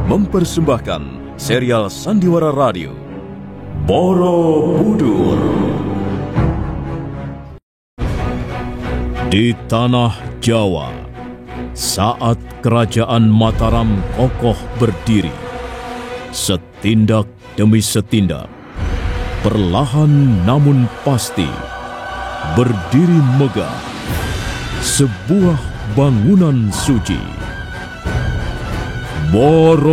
mempersembahkan serial Sandiwara Radio Borobudur. Di tanah Jawa, saat kerajaan Mataram kokoh berdiri, setindak demi setindak, perlahan namun pasti, berdiri megah sebuah bangunan suci, Borobudur.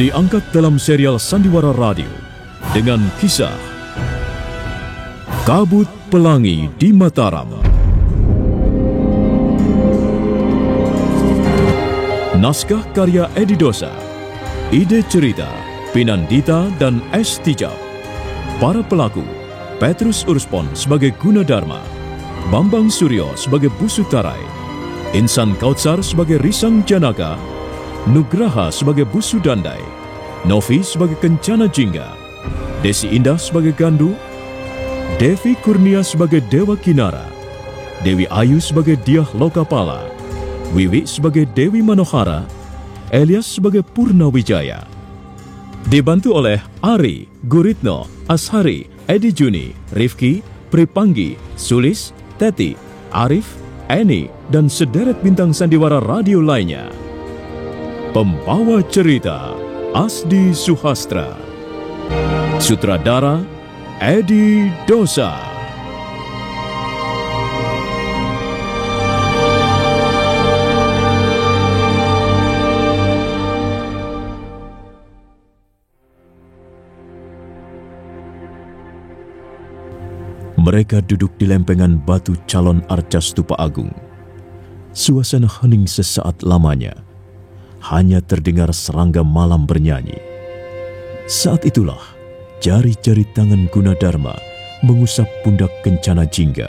Diangkat dalam serial Sandiwara Radio dengan kisah Kabut Pelangi di Mataram. Naskah karya Edi Dosa. Ide cerita Pinandita dan S. Tijab. Para pelaku Petrus Urspon sebagai Gunadarma, Bambang Suryo sebagai Busutarai, Insan Kautsar sebagai Risang Janaka, Nugraha sebagai Busudandai, Novi sebagai Kencana Jingga, Desi Indah sebagai Gandu, Devi Kurnia sebagai Dewa Kinara, Dewi Ayu sebagai Diah Lokapala, Wiwi sebagai Dewi Manohara, Elias sebagai Purnawijaya. Dibantu oleh Ari, Guritno, Ashari, Edi Juni, Rifki, Pripanggi, Sulis, Teti, Arif, Eni, dan sederet bintang sandiwara radio lainnya. Pembawa cerita Asdi Suhastra. Sutradara Edi Dosa. Mereka duduk di lempengan batu calon arca stupa agung. Suasana hening sesaat lamanya. Hanya terdengar serangga malam bernyanyi. Saat itulah jari-jari tangan Gunadarma mengusap pundak Kencana Jingga.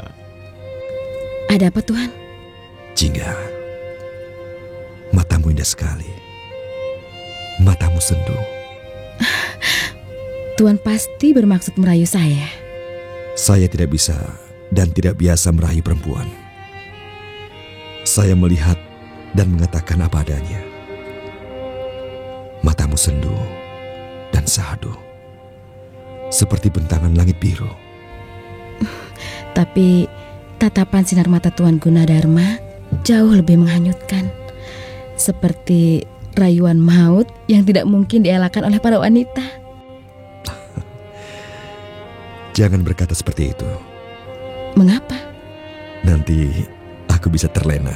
Ada apa, Tuan? Jingga, matamu indah sekali. Matamu sendu. Tuan pasti bermaksud merayu saya. Saya tidak bisa dan tidak biasa merayu perempuan. Saya melihat dan mengatakan apa adanya. Matamu sendu dan sahdu, seperti bentangan langit biru. Tapi tatapan sinar mata Tuan Gunadarma jauh lebih menghanyutkan, seperti rayuan maut yang tidak mungkin dielakkan oleh para wanita. Jangan berkata seperti itu. Mengapa? Nanti aku bisa terlena.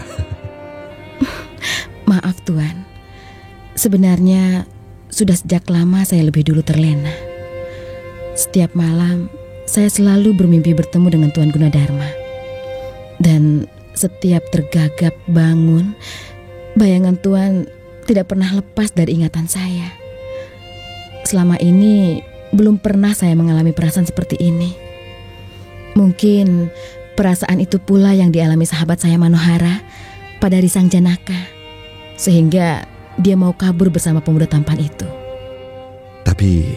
Maaf, Tuan. Sebenarnya sudah sejak lama saya lebih dulu terlena. Setiap malam saya selalu bermimpi bertemu dengan Tuan Gunadarma. Dan setiap tergagap bangun, bayangan Tuan tidak pernah lepas dari ingatan saya. Selama ini belum pernah saya mengalami perasaan seperti ini. Mungkin perasaan itu pula yang dialami sahabat saya Manohara pada Risang Janaka, sehingga dia mau kabur bersama pemuda tampan itu. Tapi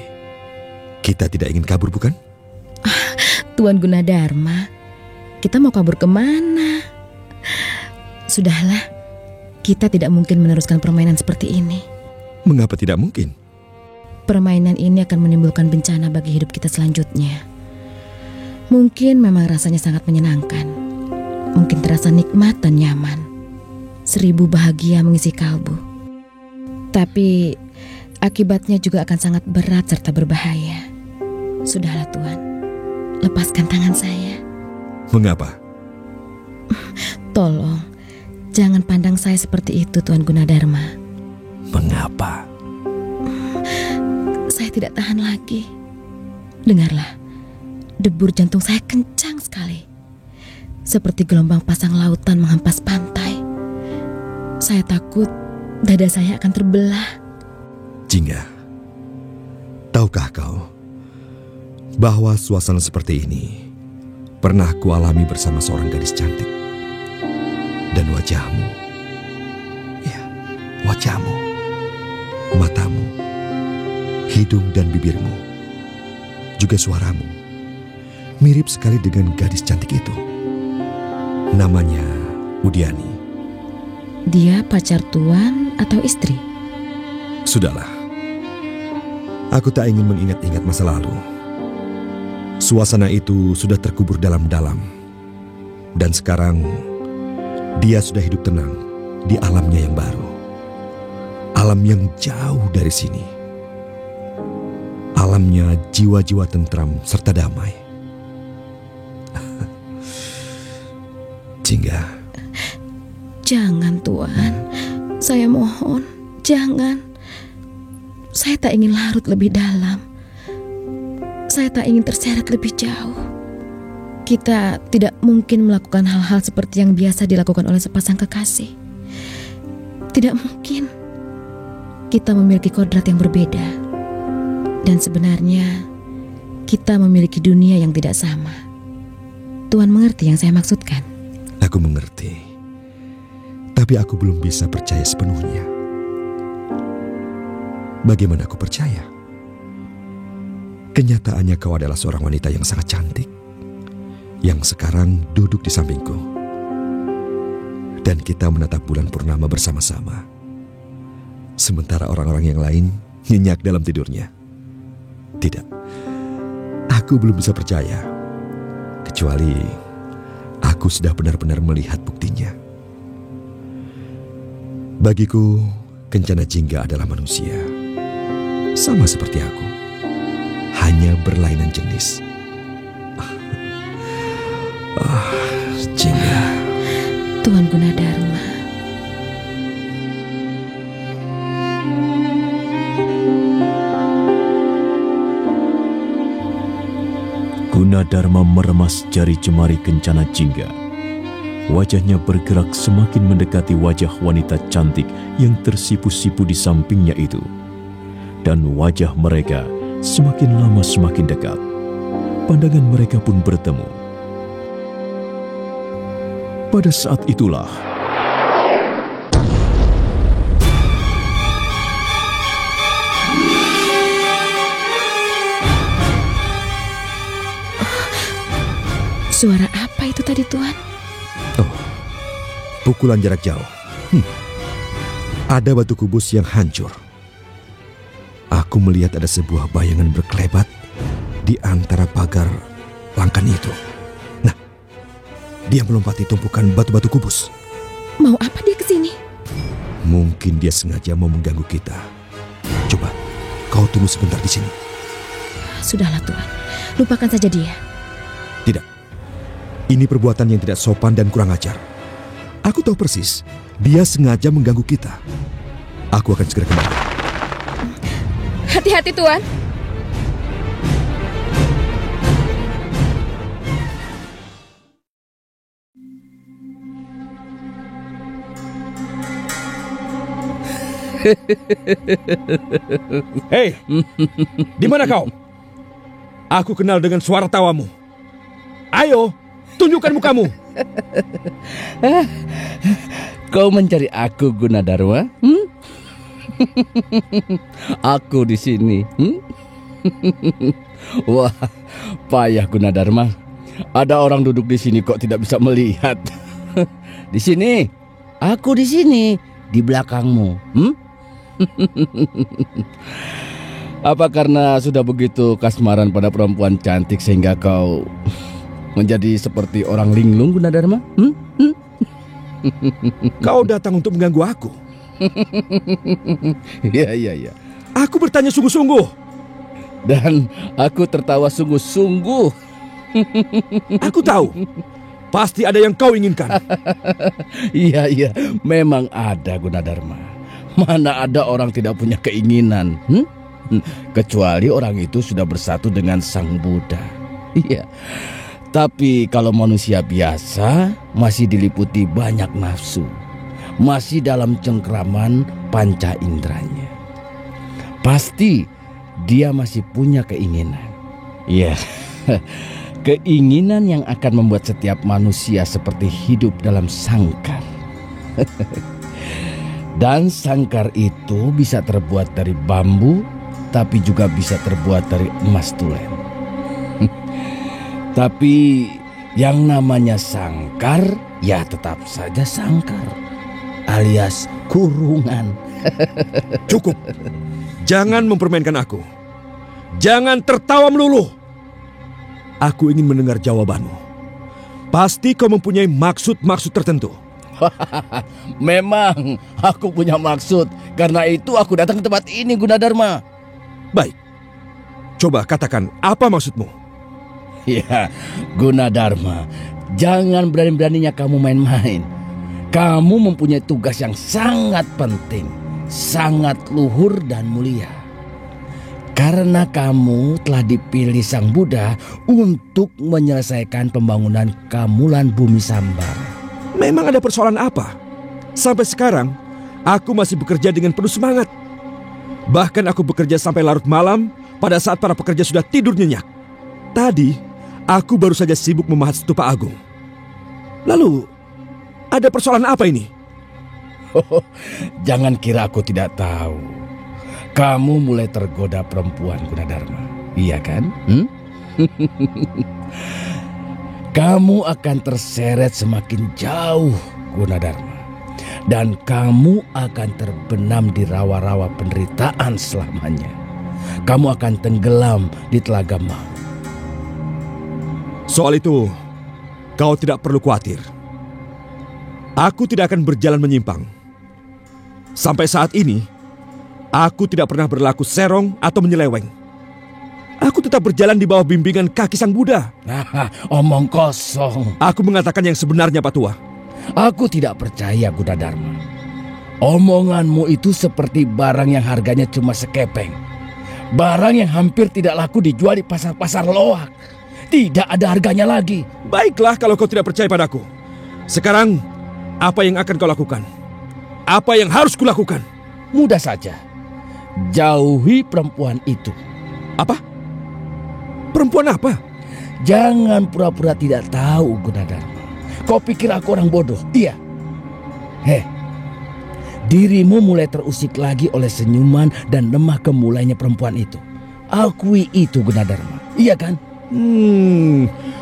kita tidak ingin kabur, bukan? Tuan Gunadarma, kita mau kabur kemana? Sudahlah, kita tidak mungkin meneruskan permainan seperti ini. Mengapa tidak mungkin? Permainan ini akan menimbulkan bencana bagi hidup kita selanjutnya. Mungkin memang rasanya sangat menyenangkan. Mungkin terasa nikmat dan nyaman. 1000 bahagia mengisi kalbu. Tapi akibatnya juga akan sangat berat serta berbahaya. Sudahlah, Tuan. Lepaskan tangan saya. Mengapa? Tolong, jangan pandang saya seperti itu, Tuan Gunadarma. Mengapa? Saya tidak tahan lagi. Dengarlah, debur jantung saya kencang sekali. Seperti gelombang pasang lautan menghempas pantai. Saya takut dada saya akan terbelah. Jingga, tahukah kau bahwa suasana seperti ini pernah kualami bersama seorang gadis cantik? Dan wajahmu, ya, wajahmu, matamu, hidung dan bibirmu, juga suaramu, mirip sekali dengan gadis cantik itu. Namanya Udiani. Dia pacar Tuan atau istri? Sudahlah. Aku tak ingin mengingat-ingat masa lalu. Suasana itu sudah terkubur dalam-dalam. Dan sekarang dia sudah hidup tenang di alamnya yang baru. Alam yang jauh dari sini. Alamnya jiwa-jiwa tentram serta damai. Jingga. Jangan Tuan, saya mohon, jangan. Saya tak ingin larut lebih dalam. Saya tak ingin terseret lebih jauh. Kita tidak mungkin melakukan hal-hal seperti yang biasa dilakukan oleh sepasang kekasih. Tidak mungkin. Kita memiliki kodrat yang berbeda. Dan sebenarnya kita memiliki dunia yang tidak sama. Tuan mengerti yang saya maksudkan? Aku mengerti. Tapi aku belum bisa percaya sepenuhnya. Bagaimana aku percaya? Kenyataannya kau adalah seorang wanita yang sangat cantik, yang sekarang duduk di sampingku. Dan kita menatap bulan purnama bersama-sama. Sementara orang-orang yang lain nyenyak dalam tidurnya. Tidak, aku belum bisa percaya. Kecuali aku sudah benar-benar melihat buktinya. Bagiku, Kencana Jingga adalah manusia. Sama seperti aku. Hanya berlainan jenis. Jingga. Tuan Gunadarma. Gunadarma meremas jari jemari Kencana Jingga. Wajahnya bergerak semakin mendekati wajah wanita cantik yang tersipu-sipu di sampingnya itu. Dan wajah mereka semakin lama semakin dekat. Pandangan mereka pun bertemu. Pada saat itulah suara apa itu tadi, Tuan? Oh, pukulan jarak jauh. Ada batu kubus yang hancur. Aku melihat ada sebuah bayangan berkelebat di antara pagar langkan itu. Nah, dia melompati tumpukan batu-batu kubus. Mau apa dia ke sini? Mungkin dia sengaja mau mengganggu kita. Coba, kau tunggu sebentar di sini. Sudahlah, Tuan. Lupakan saja dia. Tidak. Ini perbuatan yang tidak sopan dan kurang ajar. Aku tahu persis, dia sengaja mengganggu kita. Aku akan segera kembali. Hati-hati, Tuan. Hei, di mana kau? Aku kenal dengan suara tawamu. Ayo, tunjukkan mukamu. Kau mencari aku, Gunadarma? Aku di sini. Wah, payah Gunadarma. Ada orang duduk di sini kok tidak bisa melihat. Di sini, aku di sini, di belakangmu. Apa karena sudah begitu kasmaran pada perempuan cantik sehingga kau menjadi seperti orang linglung, Gunadarma? Kau datang untuk mengganggu aku. Iya. Aku bertanya sungguh-sungguh. Dan aku tertawa sungguh-sungguh. Aku tahu. Pasti ada yang kau inginkan. Iya, memang ada, Gunadarma. Mana ada orang tidak punya keinginan? Kecuali orang itu sudah bersatu dengan Sang Buddha. Iya. Tapi kalau manusia biasa masih diliputi banyak nafsu, masih dalam cengkraman panca inderanya. Pasti dia masih punya keinginan. Iya, keinginan yang akan membuat setiap manusia seperti hidup dalam sangkar. Dan sangkar itu bisa terbuat dari bambu, tapi juga bisa terbuat dari emas tulen. Tapi yang namanya sangkar, ya tetap saja sangkar. alias kurungan. Cukup. Jangan mempermainkan aku. Jangan tertawa melulu. Aku ingin mendengar jawabanmu. Pasti kau mempunyai maksud-maksud tertentu. Memang aku punya maksud. Karena itu aku datang ke tempat ini, Gunadarma. Baik. Coba katakan apa maksudmu? Ya, Gunadarma, jangan berani-beraninya kamu main-main. Kamu mempunyai tugas yang sangat penting, sangat luhur dan mulia. Karena kamu telah dipilih Sang Buddha untuk menyelesaikan pembangunan Kamulan Bumi Sambar. Memang ada persoalan apa? Sampai sekarang, aku masih bekerja dengan penuh semangat. Bahkan aku bekerja sampai larut malam pada saat para pekerja sudah tidur nyenyak. Tadi, aku baru saja sibuk memahat stupa agung. Lalu, ada persoalan apa ini? Jangan kira aku tidak tahu. Kamu mulai tergoda perempuan, Gunadarma. Iya kan? Kamu akan terseret semakin jauh, Gunadarma. Dan kamu akan terbenam di rawa-rawa penderitaan selamanya. Kamu akan tenggelam di telaga maut. Soal itu, kau tidak perlu khawatir. Aku tidak akan berjalan menyimpang. Sampai saat ini, aku tidak pernah berlaku serong atau menyeleweng. Aku tetap berjalan di bawah bimbingan kaki Sang Buddha. Nah, omong kosong. Aku mengatakan yang sebenarnya, Pak Tua. Aku tidak percaya, Gunadarma. Omonganmu itu seperti barang yang harganya cuma sekepeng. Barang yang hampir tidak laku dijual di pasar-pasar loak. Tidak ada harganya lagi. Baiklah kalau kau tidak percaya padaku. Sekarang, apa yang akan kau lakukan? Apa yang harus kulakukan? Mudah saja. Jauhi perempuan itu. Apa? Perempuan apa? Jangan pura-pura tidak tahu, Gunadarma. Kau pikir aku orang bodoh? Iya. Dirimu mulai terusik lagi oleh senyuman dan lemah gemulainya perempuan itu. Akui itu, Gunadarma. Iya kan?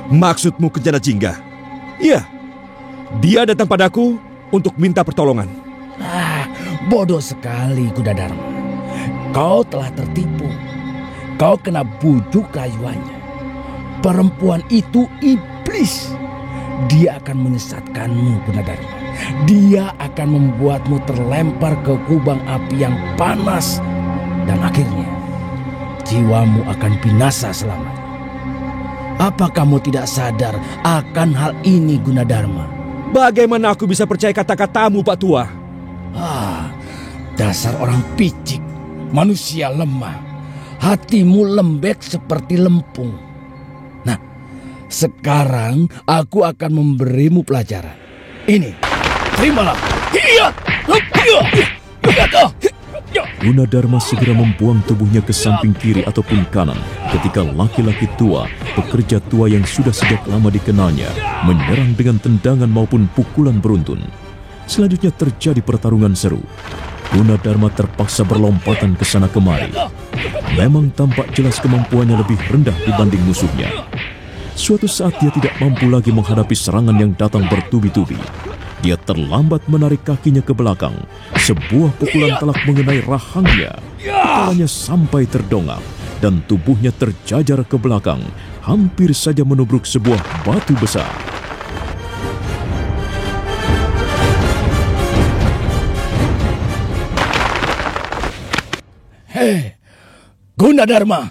Maksudmu Kenjana Jingga? Iya. Dia datang padaku untuk minta pertolongan. Bodoh sekali, Gunadarma. Kau telah tertipu. Kau kena bujuk rayuannya. Perempuan itu iblis. Dia akan menyesatkanmu, Gunadarma. Dia akan membuatmu terlempar ke kubang api yang panas. Dan akhirnya, jiwamu akan binasa selamanya. Apa kamu tidak sadar akan hal ini, Gunadarma? Bagaimana aku bisa percaya kata-katamu, Pak Tua? Dasar orang picik, manusia lemah. Hatimu lembek seperti lempung. Nah, sekarang aku akan memberimu pelajaran. Ini, terimalah. Gunadarma segera membuang tubuhnya ke samping kiri ataupun kanan ketika laki-laki tua, pekerja tua yang sudah sejak lama dikenalnya, menyerang dengan tendangan maupun pukulan beruntun. Selanjutnya terjadi pertarungan seru. Gunadarma terpaksa berlompatan ke sana kemari. Memang tampak jelas kemampuannya lebih rendah dibanding musuhnya. Suatu saat dia tidak mampu lagi menghadapi serangan yang datang bertubi-tubi. Dia terlambat menarik kakinya ke belakang. Sebuah pukulan telak mengenai rahangnya. Kepalanya sampai terdongak dan tubuhnya terjajar ke belakang, hampir saja menubruk sebuah batu besar. Gunadarma,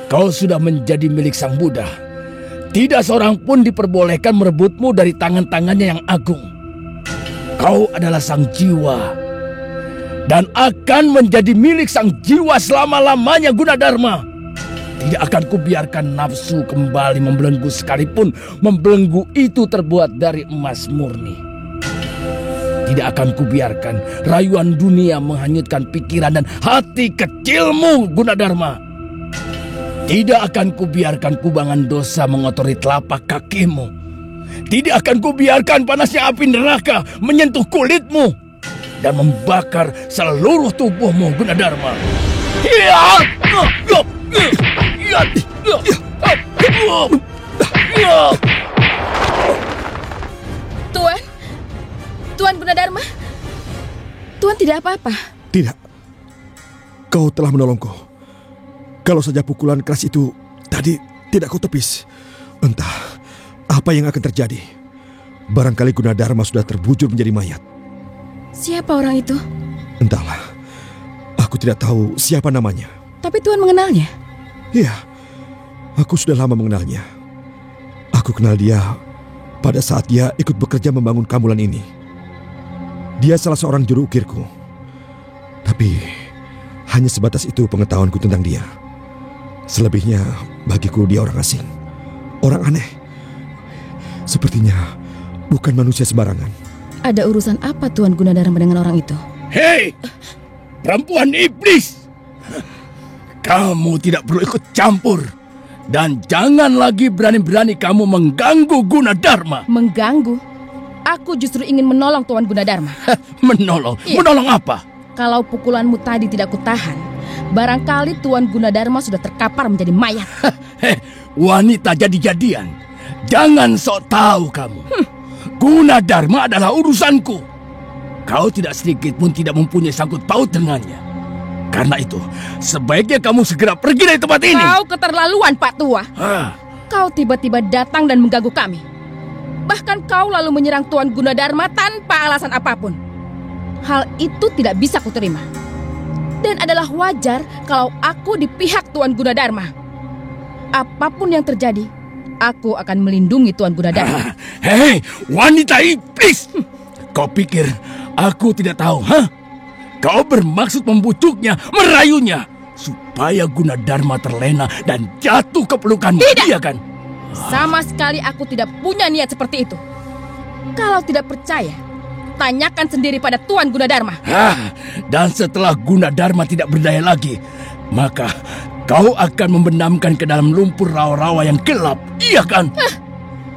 kau sudah menjadi milik Sang Buddha. Tidak seorang pun diperbolehkan merebutmu dari tangan-tangannya yang agung. Kau adalah sang jiwa dan akan menjadi milik sang jiwa selama-lamanya, Gunadarma. Tidak akan kubiarkan nafsu kembali membelenggu, sekalipun membelenggu itu terbuat dari emas murni. Tidak akan kubiarkan rayuan dunia menghanyutkan pikiran dan hati kecilmu, Gunadarma. Tidak akan kubiarkan kubangan dosa mengotori telapak kakimu. Tidak akan kubiarkan panasnya api neraka menyentuh kulitmu dan membakar seluruh tubuhmu, Gunadarma. Tuan Gunadarma, Tuan tidak apa-apa? Tidak. Kau telah menolongku. Kalau saja pukulan keras itu tadi tidak kau tepis, entah apa yang akan terjadi. Barangkali Gunadarma sudah terbujur menjadi mayat. Siapa orang itu? Entahlah. Aku tidak tahu siapa namanya. Tapi Tuan mengenalnya? Iya, aku sudah lama mengenalnya. Aku kenal dia pada saat dia ikut bekerja membangun Kambulan ini. Dia salah seorang juru ukirku. Tapi hanya sebatas itu pengetahuanku tentang dia. Selebihnya bagiku dia orang asing, orang aneh. Sepertinya bukan manusia sembarangan. Ada urusan apa Tuan Gunadarma dengan orang itu? Hei, perempuan iblis! Kamu tidak perlu ikut campur. Dan jangan lagi berani-berani kamu mengganggu Gunadarma. Mengganggu? Aku justru ingin menolong Tuan Gunadarma. Menolong? Iya. Menolong apa? Kalau pukulanmu tadi tidak kutahan, barangkali Tuan Gunadarma sudah terkapar menjadi mayat. Wanita jadi-jadian. Jangan sok tahu kamu. Gunadarma adalah urusanku. Kau tidak sedikit pun tidak mempunyai sangkut paut dengannya. Karena itu, sebaiknya kamu segera pergi dari tempat ini. Kau keterlaluan, Pak Tua. Kau tiba-tiba datang dan mengganggu kami. Bahkan kau lalu menyerang Tuan Gunadarma tanpa alasan apapun. Hal itu tidak bisa kuterima. Dan adalah wajar kalau aku di pihak Tuan Gunadarma. Apapun yang terjadi, aku akan melindungi Tuan Gunadarma. Hei, wanita iblis! Kau pikir aku tidak tahu, Kau bermaksud membujuknya, merayunya, supaya Gunadarma terlena dan jatuh ke pelukanmu. Tidak! Iya kan? Sama sekali aku tidak punya niat seperti itu. Kalau tidak percaya, tanyakan sendiri pada Tuan Gunadarma. Dan setelah Gunadarma tidak berdaya lagi, maka kau akan membenamkan ke dalam lumpur rawa-rawa yang gelap. Iya kan?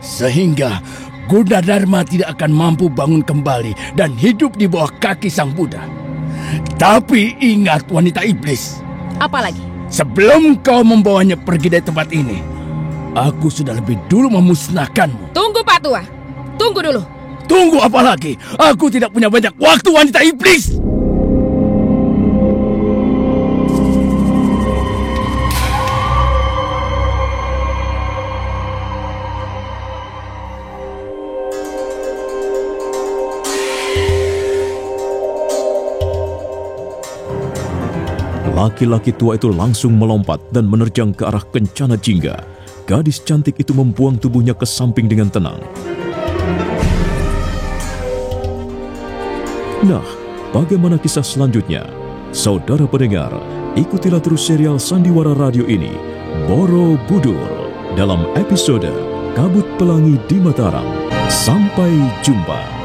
Sehingga Gunadarma tidak akan mampu bangun kembali dan hidup di bawah kaki Sang Buddha. Tapi ingat wanita iblis. Apalagi? Sebelum kau membawanya pergi dari tempat ini, aku sudah lebih dulu memusnahkanmu. Tunggu, Pak Tua. Tunggu dulu. Tunggu apa lagi? Aku tidak punya banyak waktu, wanita iblis. Laki-laki tua itu langsung melompat dan menerjang ke arah Kencana Jingga. Gadis cantik itu membuang tubuhnya ke samping dengan tenang. Nah, bagaimana kisah selanjutnya? Saudara pendengar, ikutilah terus serial Sandiwara Radio ini, Borobudur, dalam episode Kabut Pelangi di Mataram. Sampai jumpa.